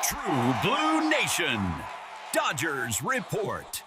True Blue Nation, Dodgers Report.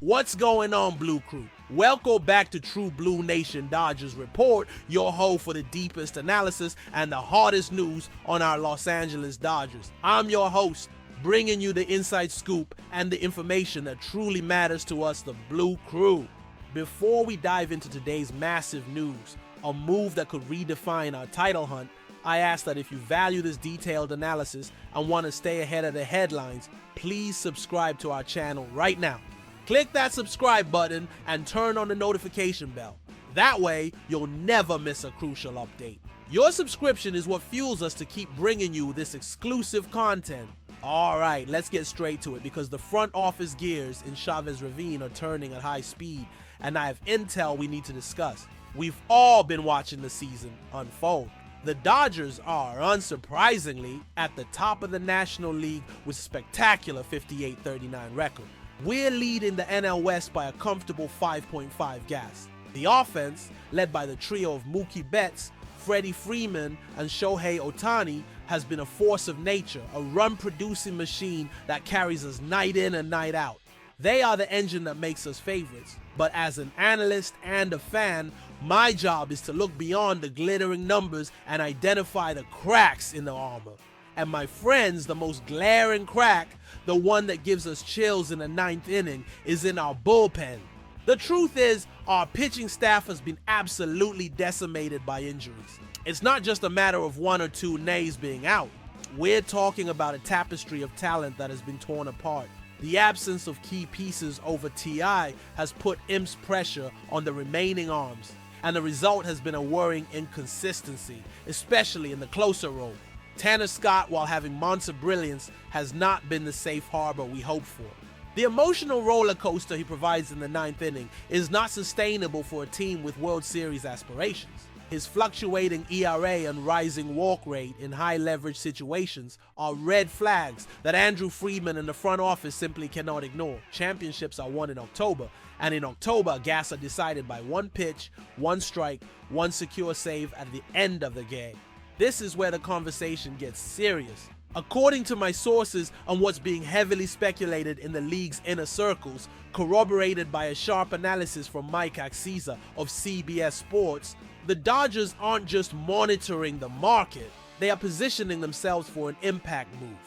What's going on, Blue Crew? Welcome back to True Blue Nation Dodgers Report, your home for the deepest analysis and the hardest news on our Los Angeles Dodgers. I'm your host, bringing you the inside scoop and the information that truly matters to us, the Blue Crew. Before we dive into today's massive news, a move that could redefine our title hunt, I ask that if you value this detailed analysis and want to stay ahead of the headlines, please subscribe to our channel right now. Click that subscribe button and turn on the notification bell. That way, you'll never miss a crucial update. Your subscription is what fuels us to keep bringing you this exclusive content. Alright, let's get straight to it because the front office gears in Chavez Ravine are turning at high speed, and I have intel we need to discuss. We've all been watching the season unfold. The Dodgers are, unsurprisingly, at the top of the National League with a spectacular 58-39 record. We're leading the NL West by a comfortable 5.5 gas. The offense, led by the trio of Mookie Betts, Freddie Freeman, and Shohei Ohtani, has been a force of nature, a run-producing machine that carries us night in and night out. They are the engine that makes us favorites. But as an analyst and a fan, my job is to look beyond the glittering numbers and identify the cracks in the armor. And my friends, the most glaring crack, the one that gives us chills in the ninth inning, is in our bullpen. The truth is, our pitching staff has been absolutely decimated by injuries. It's not just a matter of one or two nays being out. We're talking about a tapestry of talent that has been torn apart. The absence of key pieces over TI has put immense pressure on the remaining arms, and the result has been a worrying inconsistency, especially in the closer role. Tanner Scott, while having monster brilliance, has not been the safe harbor we hoped for. The emotional roller coaster he provides in the ninth inning is not sustainable for a team with World Series aspirations. His fluctuating ERA and rising walk rate in high-leverage situations are red flags that Andrew Friedman and the front office simply cannot ignore. Championships are won in October, and in October, gas are decided by one pitch, one strike, one secure save at the end of the game. This is where the conversation gets serious. According to my sources on what's being heavily speculated in the league's inner circles, corroborated by a sharp analysis from Mike Axiza of CBS Sports, the Dodgers aren't just monitoring the market, they are positioning themselves for an impact move.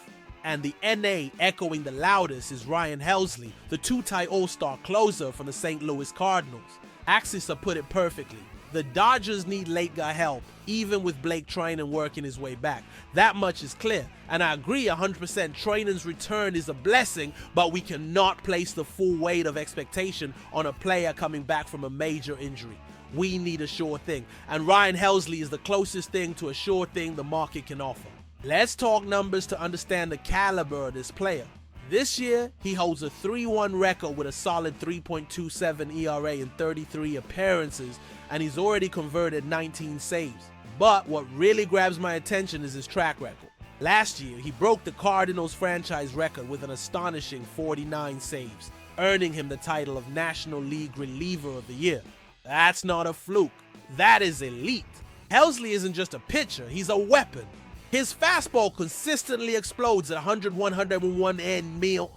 And the NA echoing the loudest is Ryan Helsley, the two-time All-Star closer from the St. Louis Cardinals. Axiza put it perfectly. The Dodgers need late guy help, even with Blake Treinen working his way back. That much is clear, and I agree 100% Treinen's return is a blessing, but we cannot place the full weight of expectation on a player coming back from a major injury. We need a sure thing, and Ryan Helsley is the closest thing to a sure thing the market can offer. Let's talk numbers to understand the caliber of this player. This year, he holds a 3-1 record with a solid 3.27 ERA in 33 appearances, and he's already converted 19 saves. But what really grabs my attention is his track record. Last year, he broke the Cardinals franchise record with an astonishing 49 saves, earning him the title of National League Reliever of the Year. That's not a fluke. That is elite. Helsley isn't just a pitcher, he's a weapon. His fastball consistently explodes at 101 mil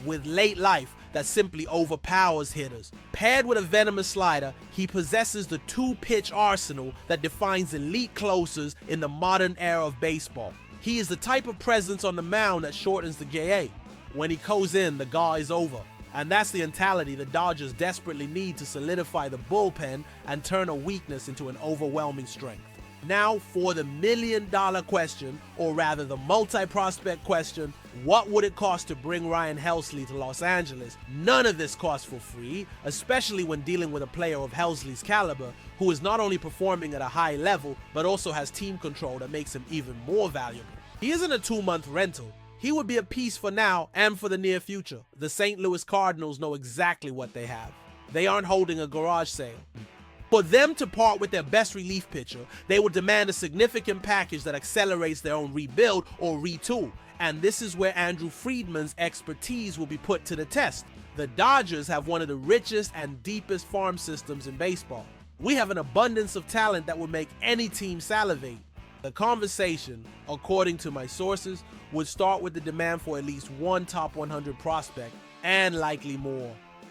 with late life that simply overpowers hitters. Paired with a venomous slider, he possesses the two-pitch arsenal that defines elite closers in the modern era of baseball. He is the type of presence on the mound that shortens the GA. When he goes in, the GA is over. And that's the mentality the Dodgers desperately need to solidify the bullpen and turn a weakness into an overwhelming strength. Now for the million-dollar question, or rather the multi-prospect question, what would it cost to bring Ryan Helsley to Los Angeles? None of this costs for free, especially when dealing with a player of Helsley's caliber, who is not only performing at a high level, but also has team control that makes him even more valuable. He isn't a 2-month rental. He would be a piece for now and for the near future. The St. Louis Cardinals know exactly what they have. They aren't holding a garage sale. For them to part with their best relief pitcher, they will demand a significant package that accelerates their own rebuild or retool. And this is where Andrew Friedman's expertise will be put to the test. The Dodgers have one of the richest and deepest farm systems in baseball. We have an abundance of talent that would make any team salivate. The conversation, according to my sources, would start with the demand for at least one top 100 prospect, and likely more.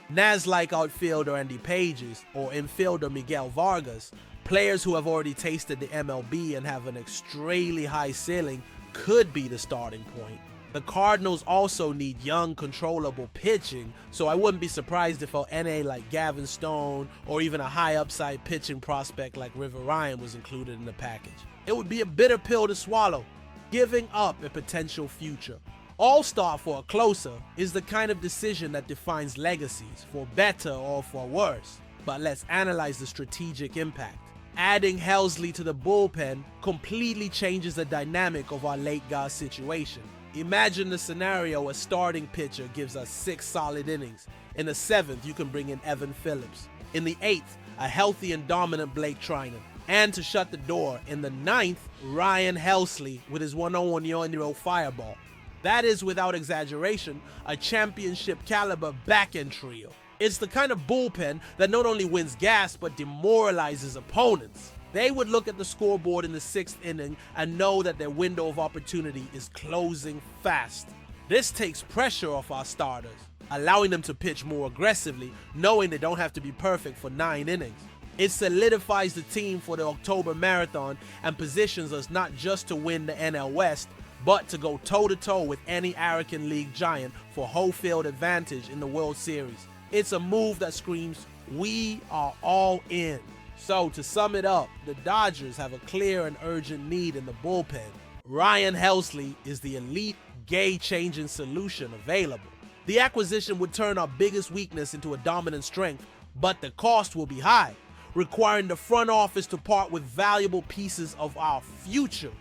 Nas-like outfielder Andy Pages or infielder Miguel Vargas, players who have already tasted the MLB and have an extremely high ceiling, could be the starting point. The Cardinals also need young, controllable pitching, so I wouldn't be surprised if an NA like Gavin Stone or even a high upside pitching prospect like River Ryan was included in the package. It would be a bitter pill to swallow, giving up a potential future. All-star for a closer is the kind of decision that defines legacies, for better or for worse. But let's analyze the strategic impact. Adding Helsley to the bullpen completely changes the dynamic of our late guard situation. Imagine the scenario: a starting pitcher gives us 6 solid innings. In the 7th, you can bring in Evan Phillips. In the 8th, a healthy and dominant Blake Trinan. And to shut the door, in the 9th, Ryan Helsley with his 101-year-old fireball. That is, without exaggeration, a championship caliber back-end trio. It's the kind of bullpen that not only wins gas but demoralizes opponents. They would look at the scoreboard in the 6th inning and know that their window of opportunity is closing fast. This takes pressure off our starters, allowing them to pitch more aggressively, knowing they don't have to be perfect for 9 innings. It solidifies the team for the October marathon and positions us not just to win the NL West, but to go toe-to-toe with any American League giant for whole field advantage in the World Series. It's a move that screams, we are all in. So to sum it up, the Dodgers have a clear and urgent need in the bullpen. Ryan Helsley is the elite, game-changing solution available. The acquisition would turn our biggest weakness into a dominant strength, but the cost will be high, requiring the front office to part with valuable pieces of our future.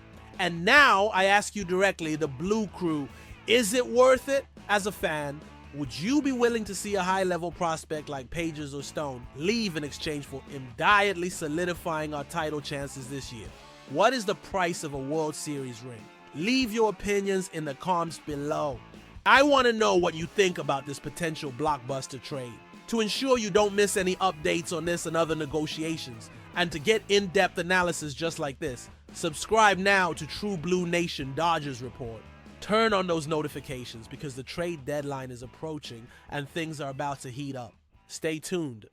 And now I ask you directly, the Blue Crew, is it worth it? As a fan, would you be willing to see a high-level prospect like Pages or Stone leave in exchange for immediately solidifying our title chances this year? What is the price of a World Series ring? Leave your opinions in the comments below. I want to know what you think about this potential blockbuster trade. To ensure you don't miss any updates on this and other negotiations, and to get in-depth analysis just like this, subscribe now to True Blue Nation Dodgers Report. Turn on those notifications because the trade deadline is approaching and things are about to heat up. Stay tuned.